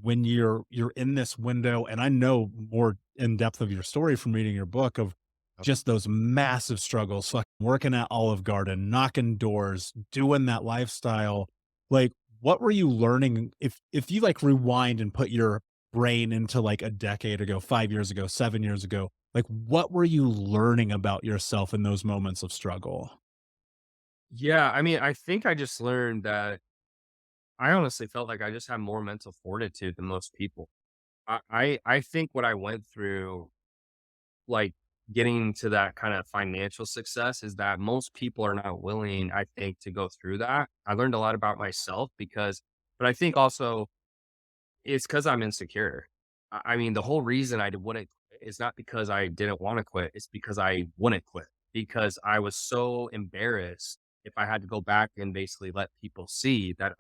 when you're in this window, and I know more in depth of your story from reading your book of just those massive struggles, like working at Olive Garden, knocking doors, doing that lifestyle. Like, what were you learning if you like rewind and put your brain into like a decade ago, 5 years ago, 7 years ago, like what were you learning about yourself in those moments of struggle? Yeah, I mean, I think I just learned that I honestly felt like I just had more mental fortitude than most people. I think what I went through, like getting to that kind of financial success, is that most people are not willing, I think, to go through that. I learned a lot about myself but I think also it's because I'm insecure. I mean, the whole reason wouldn't quit is not because I didn't want to quit. It's because I wouldn't quit because I was so embarrassed if I had to go back and basically let people see that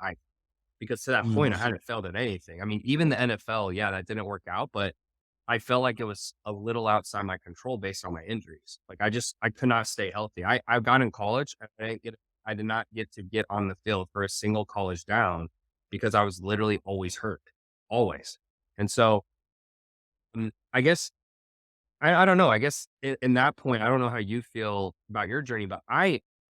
because to that point, I Mm. hadn't failed at anything. I mean, even the NFL, yeah, that didn't work out, but I felt like it was a little outside my control based on my injuries. Like I could not stay healthy. I got in college. I did not get to get on the field for a single college down because I was literally always hurt, always. And so I guess I don't know. I guess in that point, I don't know how you feel about your journey, but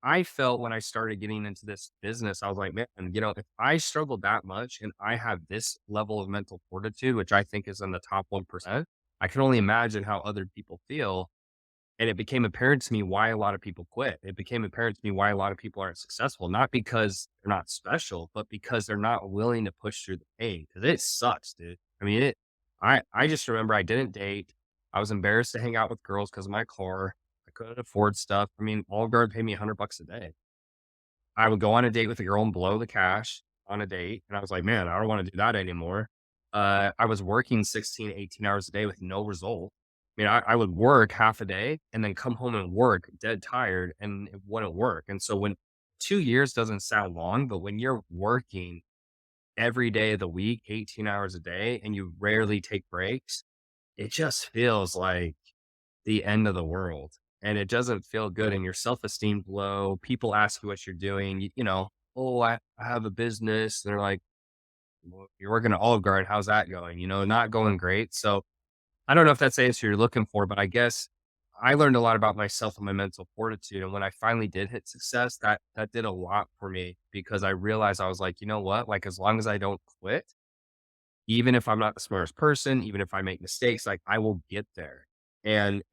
I felt when I started getting into this business, I was like, man, if I struggled that much and I have this level of mental fortitude, which I think is in the top 1%, I can only imagine how other people feel. And it became apparent to me why a lot of people quit. It became apparent to me why a lot of people aren't successful, not because they're not special, but because they're not willing to push through the pain. Cause it sucks, dude. I mean, I just remember I didn't date. I was embarrassed to hang out with girls because of my car. I couldn't afford stuff. I mean, Olive Garden paid me $100 a day. I would go on a date with a girl and blow the cash on a date. And I was like, man, I don't want to do that anymore. I was working 16, 18 hours a day with no result. I mean, I would work half a day and then come home and work dead tired and it wouldn't work. And so when 2 years doesn't sound long, but when you're working every day of the week, 18 hours a day, and you rarely take breaks, it just feels like the end of the world, and it doesn't feel good, and your self-esteem's low. People ask you what you're doing, "Oh, I have a business." They're like, "Well, you're working at Olive Garden. How's that going?" Not going great. So, I don't know if that's the answer you're looking for, but I guess I learned a lot about myself and my mental fortitude, and when I finally did hit success, that did a lot for me because I realized I was like, "You know what? Like, as long as I don't quit, even if I'm not the smartest person, even if I make mistakes, like, I will get there." And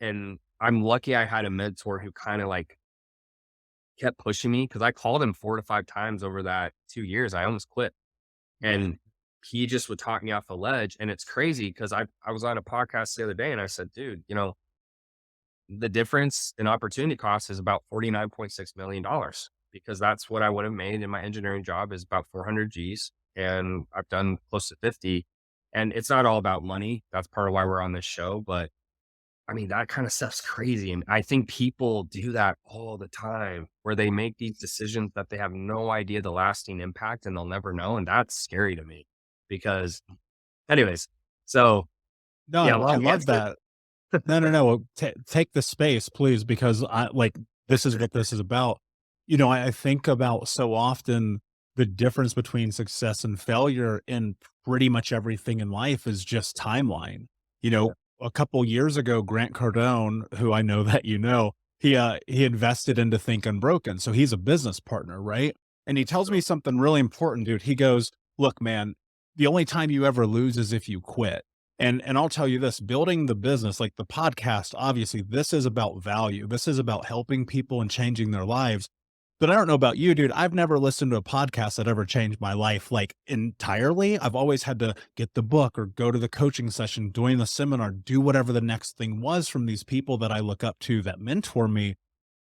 I'm lucky I had a mentor who kinda, like, kept pushing me because I called him 4 to 5 times over that 2 years. I almost quit, and he just would talk me off a ledge, and it's crazy because I was on a podcast the other day, and I said, "Dude, the difference in opportunity cost is about $49.6 million because that's what I would have made in my engineering job is about 400 Gs, and I've done close to 50, and it's not all about money. That's part of why we're on this show, but I mean, that kind of stuff's crazy. And I think people do that all the time where they make these decisions that they have no idea the lasting impact and they'll never know. And that's scary to me because, anyways, so No, yeah, I long love answer. that. No, no, no. Take the space, please, because I like this is what this is about. I think about so often the difference between success and failure in pretty much everything in life is just timeline. A couple years ago, Grant Cardone, who I know that he invested into Think Unbroken. So he's a business partner, right? And he tells me something really important, dude. He goes, "Look, man, the only time you ever lose is if you quit." And I'll tell you this, building the business, like the podcast, obviously this is about value. This is about helping people and changing their lives. But I don't know about you, dude. I've never listened to a podcast that ever changed my life like entirely. I've always had to get the book or go to the coaching session, join the seminar, do whatever the next thing was from these people that I look up to that mentor me.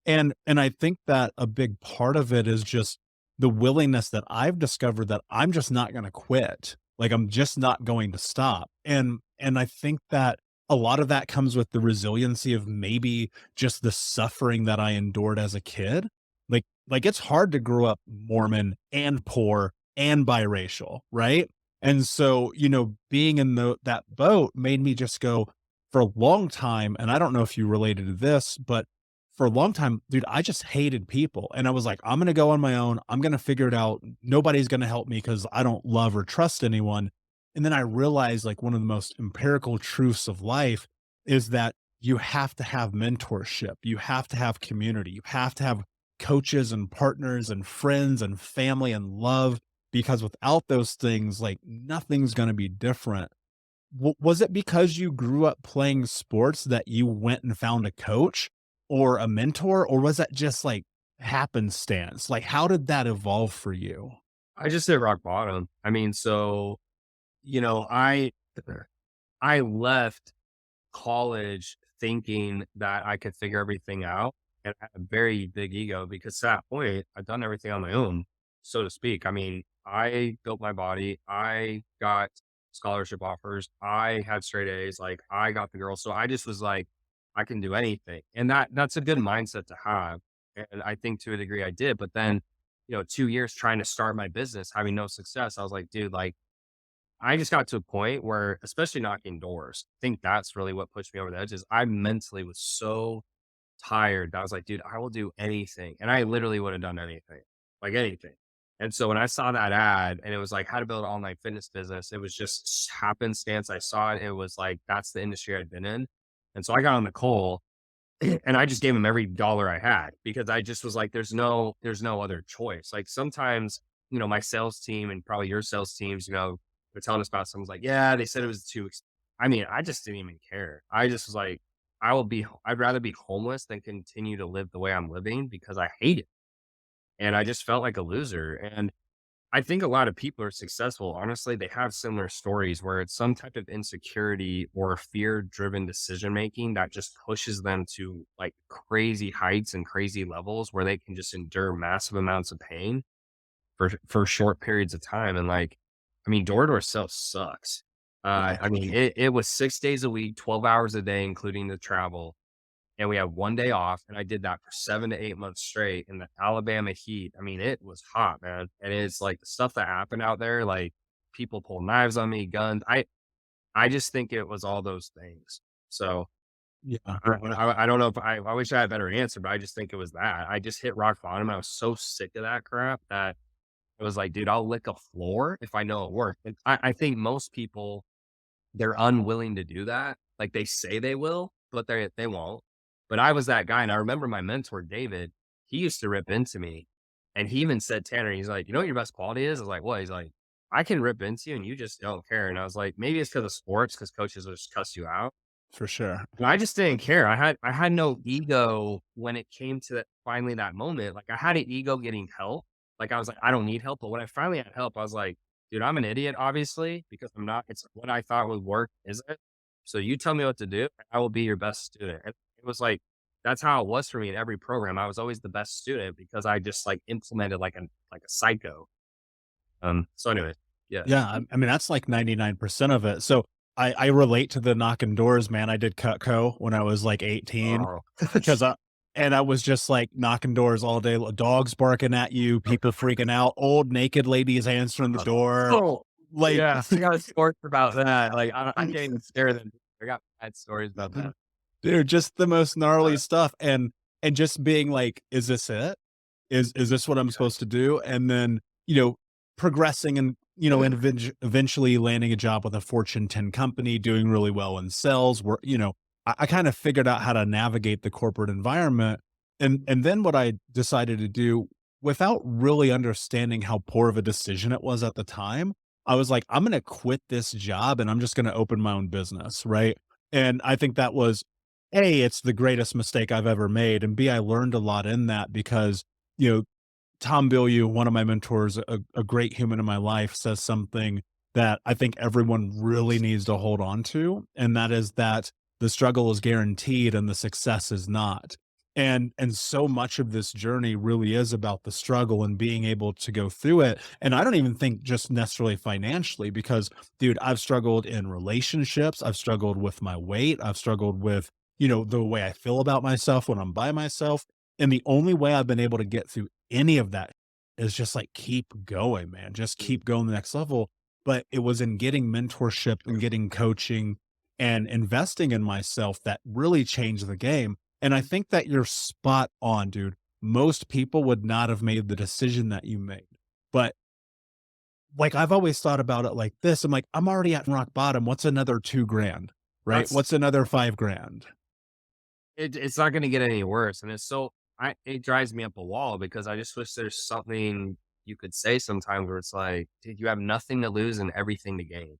And I think that a big part of it is just the willingness that I've discovered that I'm just not gonna quit. Like, I'm just not going to stop. And I think that a lot of that comes with the resiliency of maybe just the suffering that I endured as a kid. Like it's hard to grow up Mormon and poor and biracial, right? And so, being in that boat made me just go for a long time, and I don't know if you related to this, but for a long time, dude, I just hated people. And I was like, I'm going to go on my own. I'm going to figure it out. Nobody's going to help me because I don't love or trust anyone. And then I realized like one of the most empirical truths of life is that you have to have mentorship. You have to have community. You have to have coaches and partners and friends and family and love, because without those things, like nothing's going to be different. Was it because you grew up playing sports that you went and found a coach or a mentor, or was that just like happenstance? Like, how did that evolve for you? I just hit rock bottom. I mean, so, you know, I left college thinking that I could figure everything out. And I had a very big ego because at that point, I'd done everything on my own, so to speak. I mean, I built my body, I got scholarship offers, I had straight A's, like I got the girl. So I just was like, I can do anything. And that's a good mindset to have. And I think to a degree I did. But then, 2 years trying to start my business, having no success, I was like, dude, like I just got to a point where, especially knocking doors, I think that's really what pushed me over the edge. Is I mentally was so tired that I was like, dude, I will do anything. And I literally would have done anything, like anything. And so when I saw that ad and it was like how to build an online fitness business, it was just happenstance. I saw it. It was like, that's the industry I'd been in. And so I got on the call and I just gave him every dollar I had because I just was like, there's no other choice. Like sometimes, my sales team and probably your sales teams, they're telling us about someone's like, yeah, they said it was I mean, I just didn't even care. I just was like, I'd rather be homeless than continue to live the way I'm living because I hate it. And I just felt like a loser. And I think a lot of people are successful. Honestly, they have similar stories where it's some type of insecurity or fear driven decision making that just pushes them to like crazy heights and crazy levels where they can just endure massive amounts of pain for short periods of time. And like, I mean, door to door sales sucks. I mean, it was 6 days a week, 12 hours a day, including the travel, and we had 1 day off, and I did that for 7 to 8 months straight in the Alabama heat. I mean, it was hot, man, and it's like the stuff that happened out there, like, people pulled knives on me, guns. I just think it was all those things. So, Yeah. I don't know if I wish I had a better answer, but I just think it was that. I just hit rock bottom, I was so sick of that crap that it was like, "Dude, I'll lick a floor if I know it worked." And I think most people they're unwilling to do that. Like they say they will, but they won't. But I was that guy. And I remember my mentor, David, he used to rip into me. And he even said, Tanner, he's like, you know what your best quality is? I was like, what? He's like, I can rip into you and you just don't care. And I was like, maybe it's because of sports, because coaches will just cuss you out. For sure. And I just didn't care. I had no ego when it came to finally that moment. Like I had an ego getting help. Like I was like, I don't need help. But when I finally had help, I was like, dude, I'm an idiot, obviously, because I'm not. It's what I thought would work, isn't it? So you tell me what to do, I will be your best student. And it was like that's how it was for me in every program. I was always the best student because I just like implemented like a psycho. So anyway, yeah. Yeah, I mean, that's like 99% of it. So I relate to the knocking doors, man. I did Cutco when I was like 18 Oh, because I was just like knocking doors all day, dogs barking at you, people freaking out, old naked ladies answering the door. oh, Like, yeah. I got stories about that. Like I can't even stare them. I got bad stories about that. dude, just the most gnarly Uh, stuff. And just being like, is this it? Is this what I'm supposed to do? And then, progressing and, and eventually landing a job with a Fortune 10 company, doing really well in sales, where, I kind of figured out how to navigate the corporate environment. And then what I decided to do without really understanding how poor of a decision it was at the time, I was like, I'm going to quit this job and I'm just going to open my own business. Right. And I think that was A, it's the greatest mistake I've ever made. And B, I learned a lot in that because, you know, Tom Bilyeu, one of my mentors, a great human in my life, says something that I think everyone really needs to hold on to, and that is that the struggle is guaranteed and the success is not. And so much of this journey really is about the struggle and being able to go through it. And I don't even think just necessarily financially, because dude, I've struggled in relationships, I've struggled with my weight, I've struggled with, the way I feel about myself when I'm by myself. And the only way I've been able to get through any of that is just like keep going, man. Just keep going the next level. But it was in getting mentorship and getting coaching and investing in myself that really changed the game. And I think that you're spot on, dude. Most people would not have made the decision that you made. But like, I've always thought about it like this. I'm like, I'm already at rock bottom. What's another 2 grand, right? That's What's another 5 grand? it's not gonna get any worse, and it's so it drives me up a wall because I just wish there's something you could say sometimes where it's like, "Dude, you have nothing to lose and everything to gain."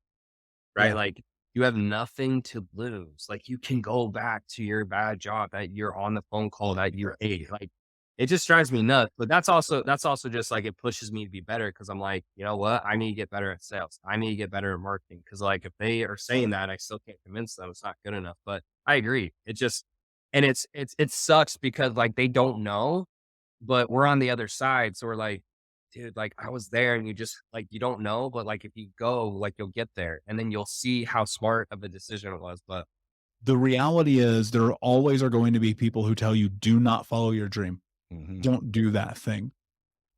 Right? Yeah. Like, you have nothing to lose. Like, you can go back to your bad job that you're on the phone call that you hate. Like, it just drives me nuts. But that's also just like it pushes me to be better because I'm like, you know what? I need to get better at sales. I need to get better at marketing. Cause like if they are saying that, I still can't convince them it's not good enough. But I agree. It just and it sucks because like they don't know, but we're on the other side. So we're like, dude, like I was there and you just like, you don't know, but like if you go, like you'll get there and then you'll see how smart of a decision it was. But The reality is there always are going to be people who tell you, do not follow your dream. Mhm. Don't do that thing.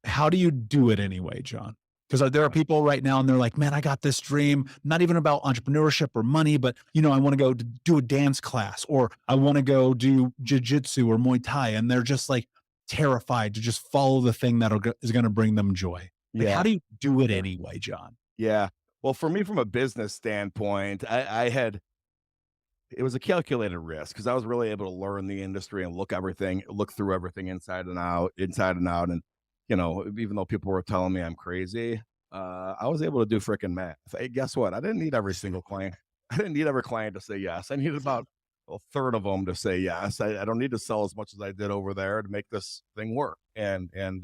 How do you do it anyway, John? Because there are people right now and they're like, man, I got this dream, not even about entrepreneurship or money, but I want to go do a dance class, or I want to go do jujitsu or Muay Thai. And they're just like terrified to just follow the thing that is going to bring them joy. Like, how Yeah, do you do it yeah, anyway, John? yeah. Well, for me, from a business standpoint, I had it was a calculated risk because I was really able to learn the industry and look through everything inside and out. And, even though people were telling me I'm crazy, I was able to do freaking math. Hey, guess what? I didn't need every single client. I didn't need every client to say yes. I needed about a third of them to say yes. I don't need to sell as much as I did over there to make this thing work. And it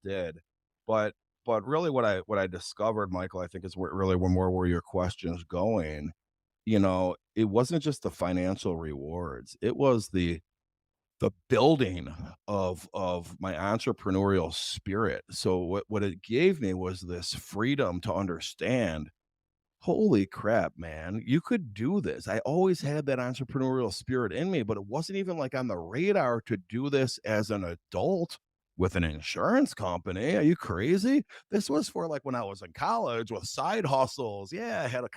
did. But but really what I discovered, Michael, I think is where your question's going. It wasn't just the financial rewards. It was the building of my entrepreneurial spirit. So what it gave me was this freedom to understand, holy crap, man, you could do this. I always had that entrepreneurial spirit in me, but it wasn't even like on the radar to do this as an adult with an insurance company. Are you crazy? This was for like when I was in college with side hustles. Yeah, I had a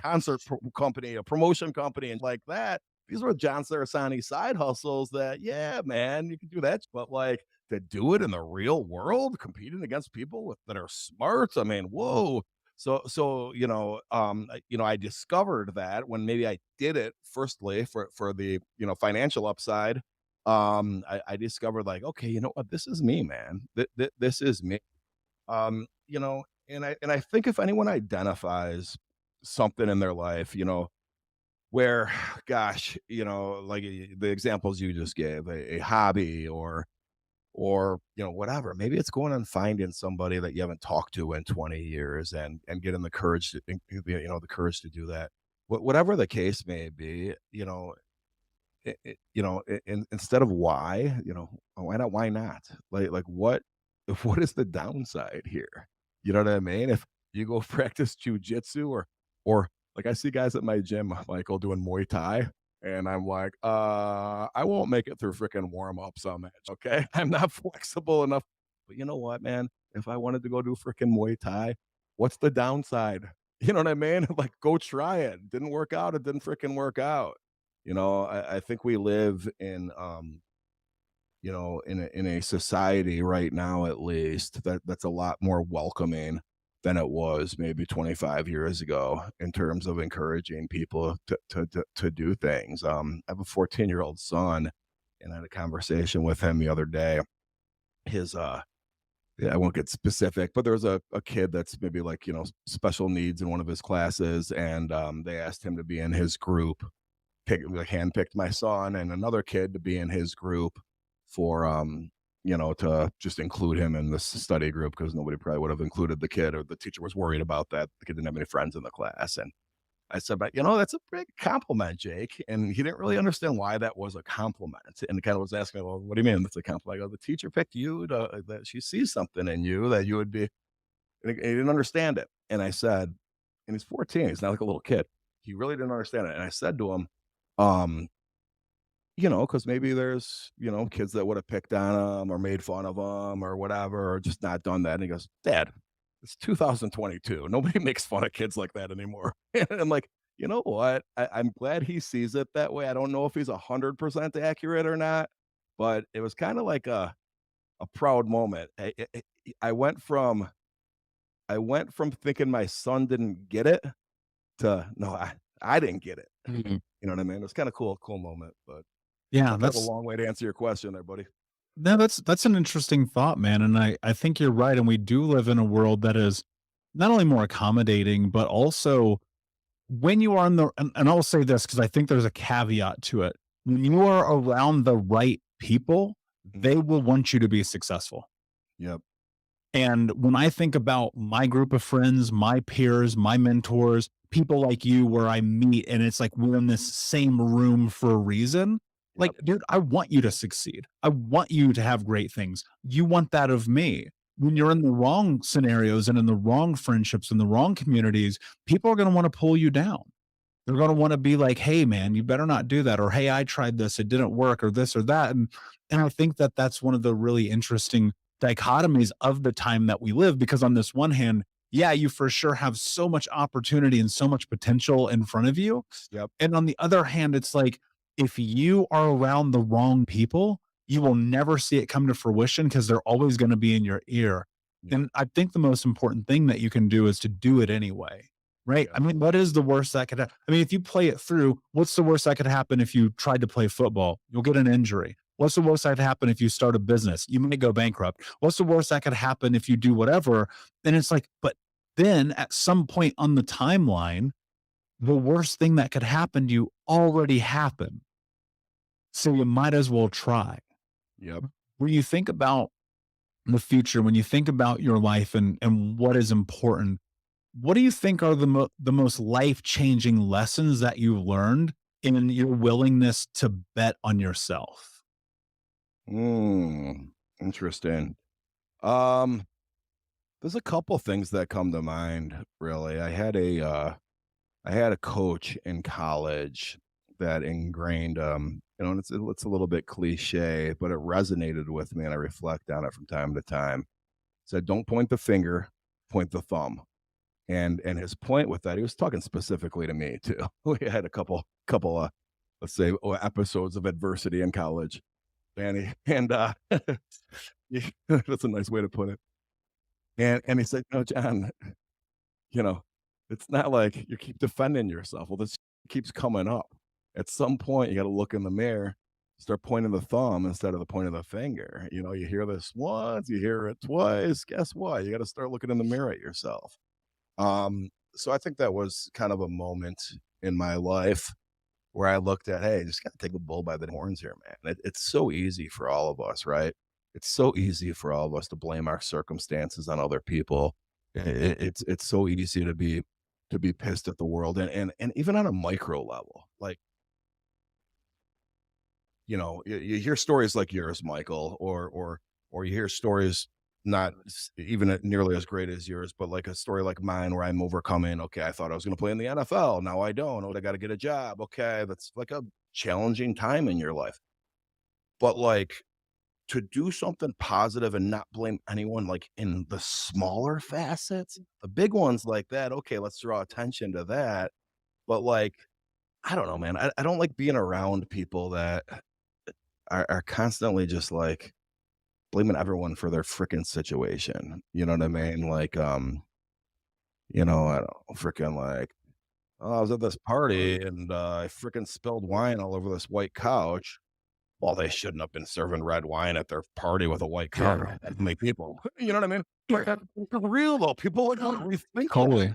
company, a promotion company, and like that. These were John Cerasani side hustles that, yeah, man, you can do that. But like to do it in the real world, competing against people that are smart. I mean, whoa, so I discovered that when maybe I did it firstly for the financial upside. I discovered like, okay, you know what, this is me, man. This is me. And I think if anyone identifies something in their life, where, gosh, like the examples you just gave, a hobby or whatever, maybe it's going and finding somebody that you haven't talked to in 20 years and getting the courage to do that. Whatever the case may be, instead of why, why not, why not, like what is the downside here? You know what I mean? If you go practice jujitsu or like I see guys at my gym, Michael, doing Muay Thai, and I'm like, I won't make it through freaking warm-ups on that, okay? I'm not flexible enough. But you know what, man? If I wanted to go do freaking Muay Thai, what's the downside? You know what I mean? Like, go try it. Didn't work out, it didn't freaking work out. I think we live in a society right now, at least, that's a lot more welcoming than it was maybe 25 years ago in terms of encouraging people to do things. I have a 14-year-old son, and I had a conversation with him the other day. His yeah, I won't get specific, but there was a kid that's maybe like, special needs in one of his classes, and they asked him to be in his group, handpicked my son and another kid to be in his group for to just include him in this study group because nobody probably would have included the kid, or the teacher was worried about that. The kid didn't have any friends in the class. And I said, but that's a big compliment, Jake. And he didn't really understand why that was a compliment. And kind of was asking, well, what do you mean that's a compliment? I go, the teacher picked you that she sees something in you that you would be, and he didn't understand it. And I said, and he's 14, he's not like a little kid. He really didn't understand it. And I said to him, um, because maybe there's, kids that would have picked on him or made fun of him or whatever, or just not done that. And he goes, Dad, it's 2022. Nobody makes fun of kids like that anymore. And I'm like, you know what? I'm glad he sees it that way. I don't know if he's 100% accurate or not, but it was kind of like a proud moment. I went from I went from thinking my son didn't get it to no, I didn't get it. Mhm. You know what I mean? It was kind of cool moment, but Yeah, that's kind of a long way to answer your question there, buddy. no, that's an interesting thought, man. And I think you're right. And we do live in a world that is not only more accommodating, but also when you are in the, and I'll say this because I think there's a caveat to it. When you are around the right people, they will want you to be successful. Yep. And when I think about my group of friends, my peers, my mentors, people like you where I meet and it's like we're in this same room for a reason. Like, Yep. dude, I want you to succeed. I want you to have great things. You want that of me. When you're in the wrong scenarios and in the wrong friendships and the wrong communities, people are going to want to pull you down. They're going to want to be like, hey, man, you better not do that. Or, hey, I tried this, it didn't work, or this or that. And I think that that's one of the really interesting dichotomies of the time that we live, because on this one hand, yeah, you for sure have so much opportunity and so much potential in front of you. Yep. And on the other hand, it's like if you are around the wrong people, you will never see it come to fruition because they're always going to be in your ear. Yeah. And I think the most important thing that you can do is to do it anyway. Right. Yeah. I mean, what is the worst that could happen? I mean, if you play it through, what's the worst that could happen if you tried to play football? You'll get an injury. What's the worst that could happen if you start a business? You may go bankrupt. What's the worst that could happen if you do whatever? Then it's like, but then at some point on the timeline, the worst thing that could happen to you already happened. So you might as well try. Yep. When you think about the future, when you think about your life and what is important, what do you think are the most life-changing lessons that you've learned in your willingness to bet on yourself? Interesting. There's a couple things that come to mind, really. I had a coach in college that ingrained, and it's a little bit cliche, but it resonated with me, and I reflect on it from time to time. Said, "Don't point the finger, point the thumb." And his point with that, he was talking specifically to me too. We had a couple let's say episodes of adversity in college, and that's a nice way to put it. And he said, "No, John, you know, it's not like you keep defending yourself. Well, this keeps coming up. At some point, you got to look in the mirror, start pointing the thumb instead of the point of the finger. You know, you hear this once, you hear it twice. Guess what? You got to start looking in the mirror at yourself." So I think that was kind of a moment in my life where I looked at, hey, just got to take the bull by the horns here, man. It's so easy for all of us, right? It's so easy for all of us to blame our circumstances on other people. It's so easy to be pissed at the world, and even on a micro level, like, you know, you hear stories like yours, Michael, or you hear stories not even nearly as great as yours, but like a story like mine where I'm overcoming. Okay, I thought I was going to play in the NFL. Now I don't. Oh, I got to get a job. Okay, that's like a challenging time in your life. But like to do something positive and not blame anyone, like in the smaller facets, the big ones like that. Okay, let's draw attention to that. But like, I don't know, man. I don't like being around people that are constantly just like blaming everyone for their freaking situation. You know what I mean? Like, you know, I don't know, freaking like, oh, I was at this party and I freaking spilled wine all over this white couch. Well, they shouldn't have been serving red wine at their party with a white couch. That many people. You know what I mean? For real though, people would rethink. Totally.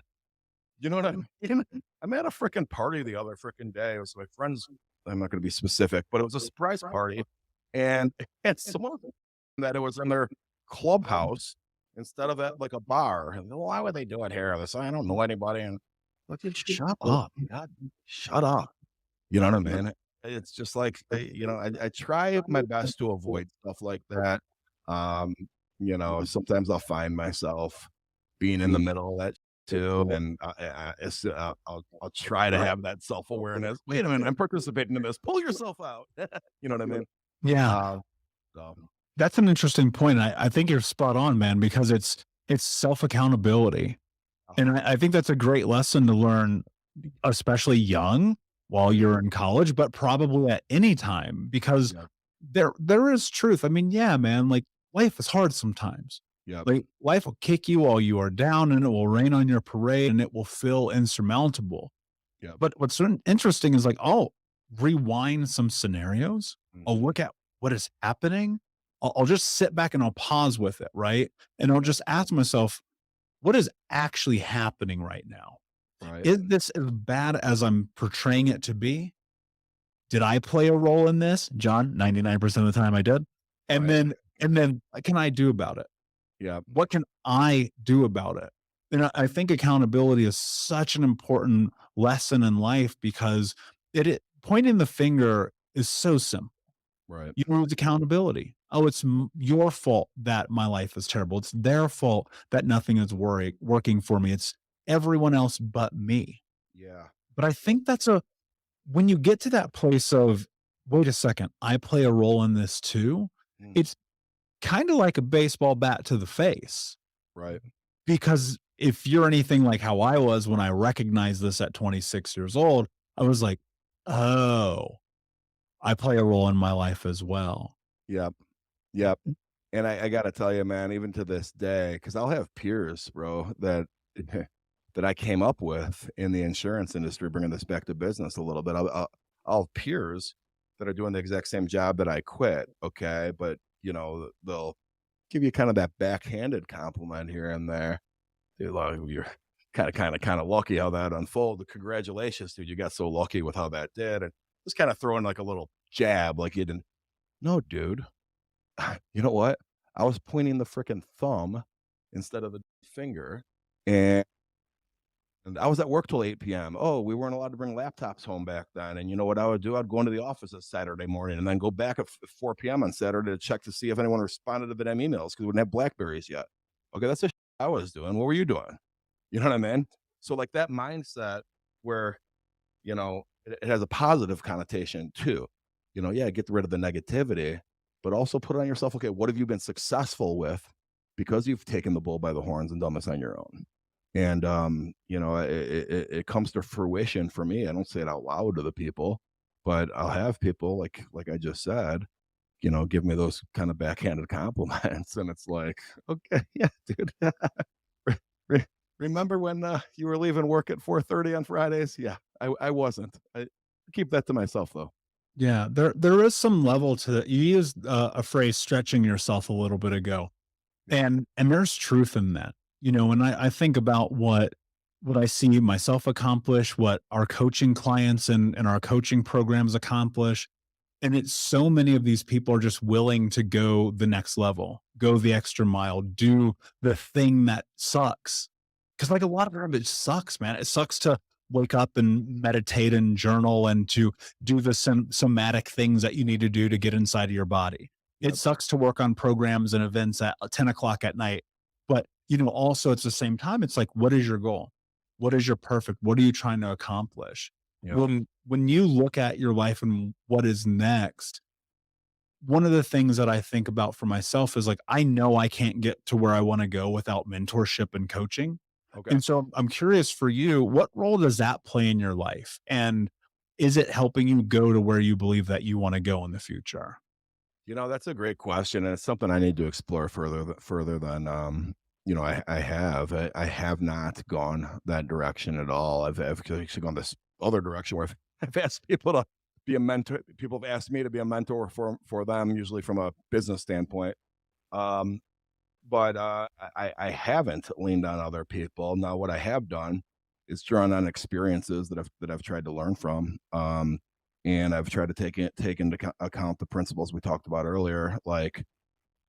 You know what I mean? I'm at a freaking party the other freaking day. It was my friends. I'm not going to be specific, but it was a surprise party, and someone that it was in their clubhouse instead of at like a bar. And why would they do it here? They say, I don't know anybody. And like, just shut up, God, shut up. You know what I mean? It's just like, you know, I try my best to avoid stuff like that. You know, sometimes I'll find myself being in the middle of that too, and I'll try to have that self-awareness. Wait a minute, I'm participating in this. Pull yourself out. You know what I mean? Yeah. So, That's an interesting point. I think you're spot on, man, because it's self-accountability. And I think that's a great lesson to learn, especially young while you're in college, but probably at any time, because Yeah. there is truth. I mean, yeah, man, like life is hard sometimes. Yep. Like life will kick you while you are down and it will rain on your parade and it will feel insurmountable. Yep. But what's interesting is like, I'll rewind some scenarios. I'll Mhm. look at what is happening. I'll just sit back and I'll pause with it. Right. And I'll just ask myself, what is actually happening right now? Right. Is this as bad as I'm portraying it to be? Did I play a role in this? John, 99% of the time I did. And Right. then what can I do about it? Yep. What can I do about it? And I think accountability is such an important lesson in life because it pointing the finger is so simple. Right. You lose accountability. Oh, it's your fault that my life is terrible. It's their fault that nothing is working for me. It's everyone else but me. Yeah. But I think when you get to that place of, wait a second, I play a role in this too. Mm. It's kind of like a baseball bat to the face. Right. Because if you're anything like how I was when I recognized this at 26 years old, I was like, oh, I play a role in my life as well. Yep. Yep. And I got to tell you, man, even to this day, because I'll have peers, bro, that that I came up with in the insurance industry, bringing this back to business a little bit. I'll have peers that are doing the exact same job that I quit. Okay, but they'll give you kind of that backhanded compliment here and there. Dude, like, you're kind of lucky how that unfolded. Congratulations, dude. You got so lucky with how that did, and just kind of throwing like a little jab, like you didn't. No, dude. You know what? I was pointing the freaking thumb instead of the finger, and I was at work till 8 p.m. Oh, we weren't allowed to bring laptops home back then. And you know what I would do? I'd go into the office on Saturday morning and then go back at 4 p.m. on Saturday to check to see if anyone responded to the damn emails because we wouldn't have Blackberries yet. Okay, that's the shit I was doing. What were you doing? You know what I mean? So like that mindset where, it has a positive connotation too. Yeah, get rid of the negativity, but also put it on yourself. Okay, what have you been successful with because you've taken the bull by the horns and done this on your own? And it comes to fruition for me. I don't say it out loud to the people, but I'll have people like I just said, give me those kind of backhanded compliments, and it's like, okay, yeah, dude. Remember when you were leaving work at 4:30 on Fridays? Yeah, I wasn't. I keep that to myself though. Yeah, there is some level to that. You used a phrase, stretching yourself a little bit ago. And there's truth in that. When I think about what I see myself accomplish, what our coaching clients and our coaching programs accomplish, and it's so many of these people are just willing to go the next level, go the extra mile, do the thing that sucks. Because like a lot of them, it sucks, man. It sucks to wake up and meditate and journal and to do the somatic things that you need to do to get inside of your body. It sucks to work on programs and events at 10 o'clock at night. But, also at the same time, it's like, what is your goal? What is your perfect? What are you trying to accomplish? Yeah. When you look at your life and what is next, one of the things that I think about for myself is like, I know I can't get to where I want to go without mentorship and coaching. Okay. And so I'm curious for you, what role does that play in your life? And is it helping you go to where you believe that you want to go in the future? That's a great question, and it's something I need to explore further than I have not gone that direction at all. I've actually gone this other direction where I've asked people to be a mentor. People have asked me to be a mentor for them, usually from a business standpoint. But I haven't leaned on other people. Now, what I have done is drawn on experiences that I've tried to learn from. And I've tried to take into account the principles we talked about earlier, like,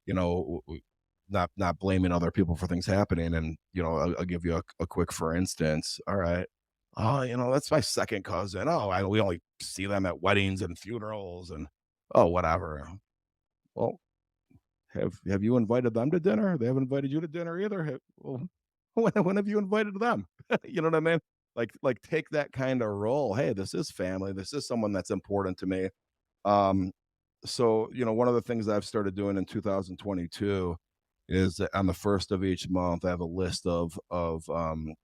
not blaming other people for things happening. And, I'll give you a quick, for instance. All right. Oh, that's my second cousin. Oh, we only see them at weddings and funerals and, oh, whatever. Well, have you invited them to dinner? They haven't invited you to dinner either. Well, when have you invited them? You know what I mean? Like take that kind of role. Hey, this is family. This is someone that's important to me. So, one of the things I've started doing in 2022 is that on the first of each month, I have a list of things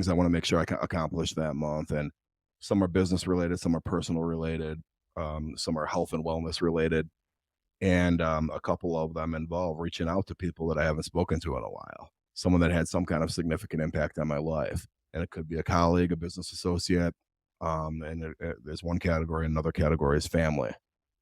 I want to make sure I can accomplish that month. And some are business related, some are personal related, some are health and wellness related. And a couple of them involve reaching out to people that I haven't spoken to in a while, someone that had some kind of significant impact on my life. And it could be a colleague, a business associate. There's one category, another category is family.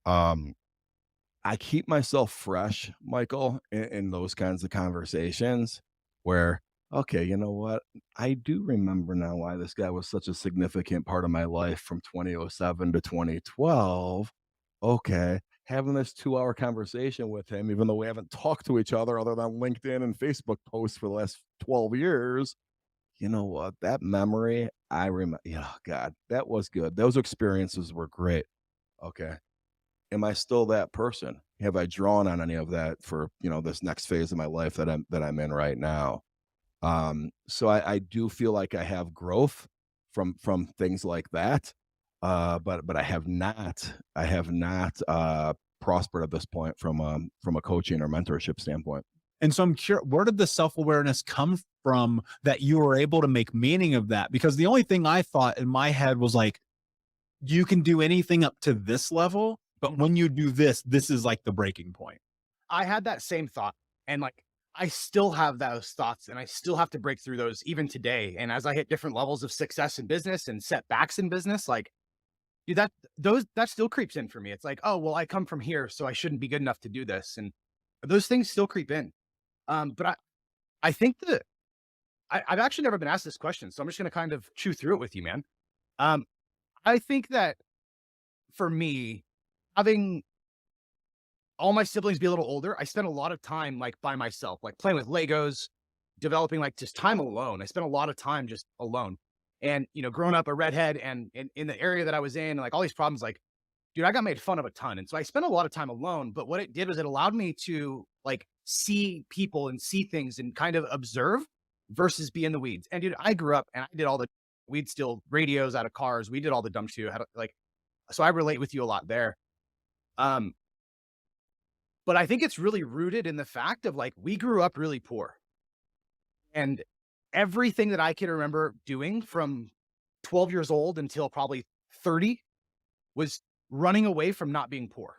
I keep myself fresh, Michael, in those kinds of conversations where, okay, you know what? I do remember now why this guy was such a significant part of my life from 2007 to 2012. Okay. Having this 2-hour conversation with him, even though we haven't talked to each other other than LinkedIn and Facebook posts for the last 12 years, you know what? That memory, I remember, yeah, God, that was good. Those experiences were great. Okay. Am I still that person? Have I drawn on any of that for, this next phase of my life that I'm in right now? So I do feel like I have growth from things like that. But I have not prospered at this point from a coaching or mentorship standpoint. And so I'm curious, where did the self-awareness come from that you were able to make meaning of that? Because the only thing I thought in my head was like, you can do anything up to this level, but when you do this, this is like the breaking point. I had that same thought, and like, I still have those thoughts, and I still have to break through those even today. And as I hit different levels of success in business and setbacks in business, like, dude, that still creeps in for me. It's like, oh, well, I come from here, so I shouldn't be good enough to do this. And those things still creep in. But I think that I've actually never been asked this question, so I'm just going to kind of chew through it with you, man. I think that for me, having all my siblings be a little older, I spent a lot of time like by myself, like playing with Legos, developing like just time alone. I spent a lot of time just alone. And, growing up a redhead and in the area that I was in, like all these problems, like, dude, I got made fun of a ton. And so I spent a lot of time alone, but what it did was it allowed me to like see people and see things and kind of observe versus be in the weeds. And dude, I grew up and we'd steal radios out of cars. We did all the dumb shit. So I relate with you a lot there. But I think it's really rooted in the fact of like, we grew up really poor. And everything that I can remember doing from 12 years old until probably 30 was running away from not being poor.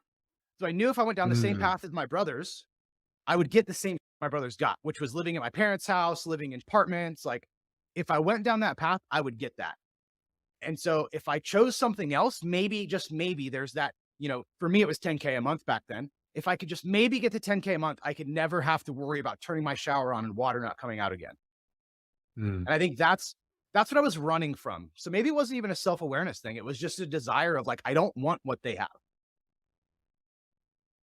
So I knew if I went down the same path as my brothers, I would get the same my brothers got, which was living at my parents' house, living in apartments. Like if I went down that path, I would get that. And so if I chose something else, maybe, just maybe there's that, for me, it was 10K a month back then. If I could just maybe get to 10K a month, I could never have to worry about turning my shower on and water not coming out again. And I think that's what I was running from. So maybe it wasn't even a self-awareness thing. It was just a desire of like, I don't want what they have.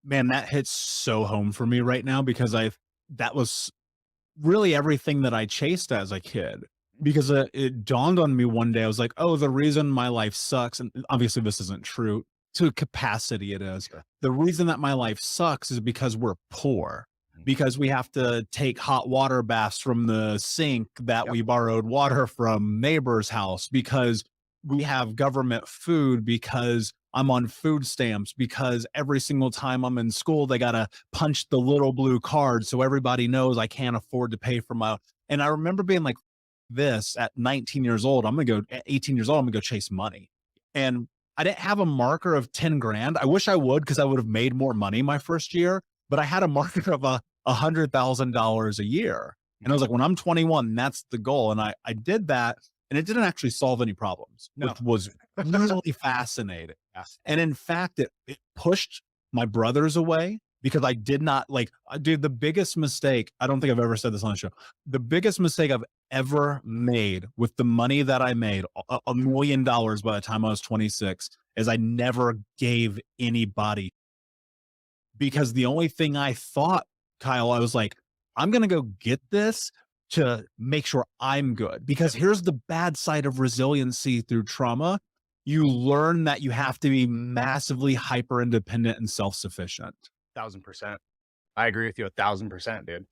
Man, that hits so home for me right now because that was really everything that I chased as a kid. Because it dawned on me one day, I was like, oh, the reason my life sucks, and obviously this isn't true, to capacity it is. Sure. The reason that my life sucks is because we're poor. Because we have to take hot water baths from the sink that we borrowed water from neighbor's house, because we have government food, because I'm on food stamps, because every single time I'm in school, they got to punch the little blue card. So everybody knows I can't afford to pay for and I remember being like this at 19 years old, at 18 years old, I'm gonna go chase money. And I didn't have a marker of 10 grand. I wish I would, because I would have made more money my first year. But I had a marker of $100,000 a year. And I was like, when I'm 21, that's the goal. And I did that, and it didn't actually solve any problems, which was really fascinating. Yes. And in fact, it pushed my brothers away, because I did not dude, the biggest mistake, I don't think I've ever said this on the show. The biggest mistake I've ever made with the money that I made, $1 million by the time I was 26, is I never gave anybody. Because the only thing I thought, Kyle, I was like, I'm going to go get this to make sure I'm good. Because here's the bad side of resiliency through trauma. You learn that you have to be massively hyper independent and self-sufficient. 1,000%. I agree with you 1,000%, dude.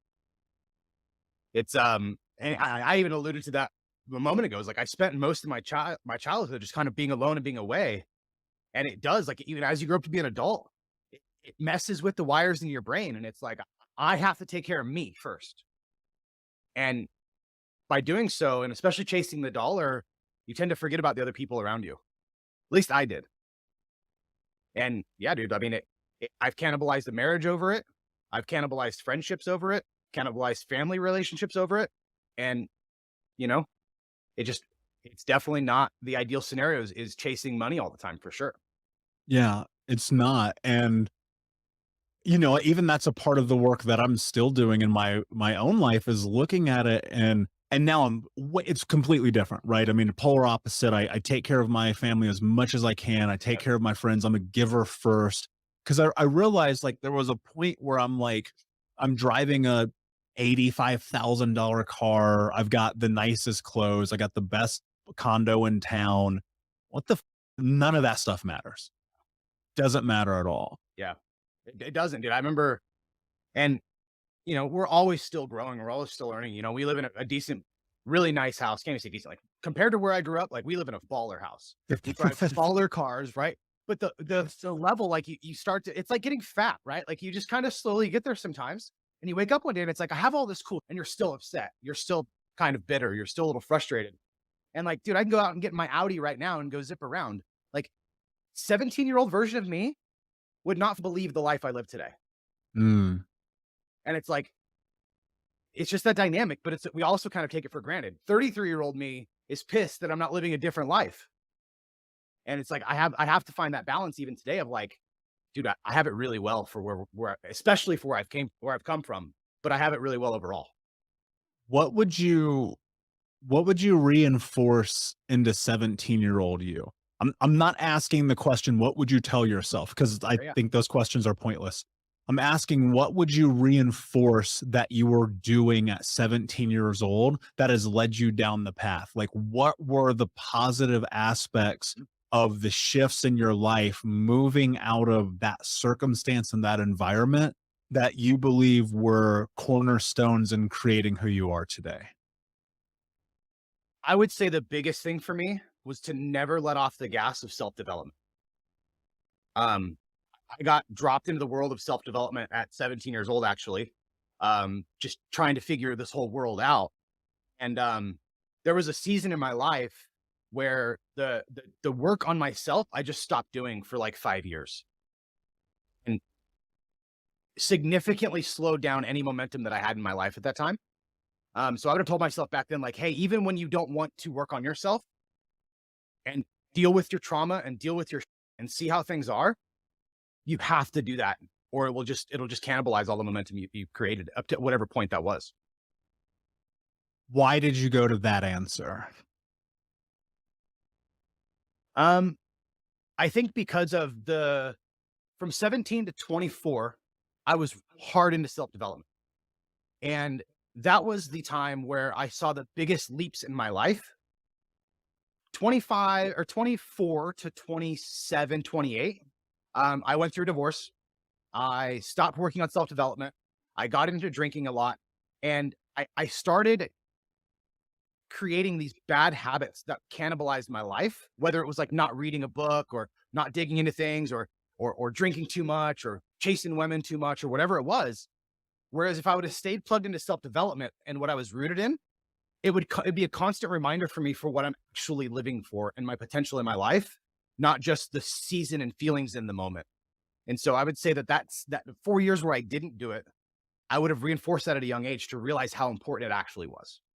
It's, and I even alluded to that a moment ago. It's like, I spent most of my childhood just kind of being alone and being away. And it does, like, even as you grow up to be an adult, it messes with the wires in your brain. And it's like, I have to take care of me first. And by doing so, and especially chasing the dollar, you tend to forget about the other people around you. At least I did. And yeah, dude, I mean, I've cannibalized a marriage over it. I've cannibalized friendships over it, cannibalized family relationships over it. And, you know, it's definitely not the ideal scenarios is chasing money all the time for sure. Yeah, it's not. And, even that's a part of the work that I'm still doing in my own life is looking at it and now it's completely different, right? I mean, polar opposite. I take care of my family as much as I can. I take care of my friends. I'm a giver first. Cause I realized like there was a point where I'm like, I'm driving a $85,000 car. I've got the nicest clothes. I got the best condo in town. None of that stuff matters. Doesn't matter at all. Yeah, it doesn't, dude. I remember, and we're always still growing. We're always still learning. We live in a decent, really nice house. Can't even say decent, like compared to where I grew up, like we live in a baller house. We drive baller cars, right? But the level, like you start to, it's like getting fat, right? Like you just kind of slowly get there sometimes. And you wake up one day and it's like, I have all this cool, and you're still upset. You're still kind of bitter. You're still a little frustrated. And like, dude, I can go out and get my Audi right now and go zip around. Like 17-year-old version of me would not believe the life I live today. Mm. And it's like, it's just that dynamic, but we also kind of take it for granted. 33-year-old me is pissed that I'm not living a different life. And it's like, I have to find that balance even today of like, dude, I have it really well for where especially for where I've come from, but I have it really well overall. What would you reinforce into 17-year-old you? I'm not asking the question, what would you tell yourself? Because I think those questions are pointless. I'm asking, what would you reinforce that you were doing at 17 years old that has led you down the path? Like, what were the positive aspects of the shifts in your life moving out of that circumstance and that environment that you believe were cornerstones in creating who you are today? I would say the biggest thing for me was to never let off the gas of self-development. I got dropped into the world of self-development at 17 years old, actually, just trying to figure this whole world out. And there was a season in my life where the work on myself, I just stopped doing for like 5 years and significantly slowed down any momentum that I had in my life at that time. So I would have told myself back then, like, hey, even when you don't want to work on yourself and deal with your trauma and deal with and see how things are, you have to do that, or it'll just cannibalize all the momentum you created up to whatever point that was. Why did you go to that answer? I think because of from 17 to 24, I was hard into self-development. And that was the time where I saw the biggest leaps in my life. 25 or 24 to 27, 28. I went through a divorce. I stopped working on self-development. I got into drinking a lot, and I started creating these bad habits that cannibalized my life, whether it was like not reading a book or not digging into things or drinking too much or chasing women too much or whatever it was. Whereas if I would have stayed plugged into self-development and what I was rooted in, it'd be a constant reminder for me for what I'm actually living for and my potential in my life, not just the season and feelings in the moment. And so I would say that 4 years where I didn't do it, I would have reinforced that at a young age to realize how important it actually was.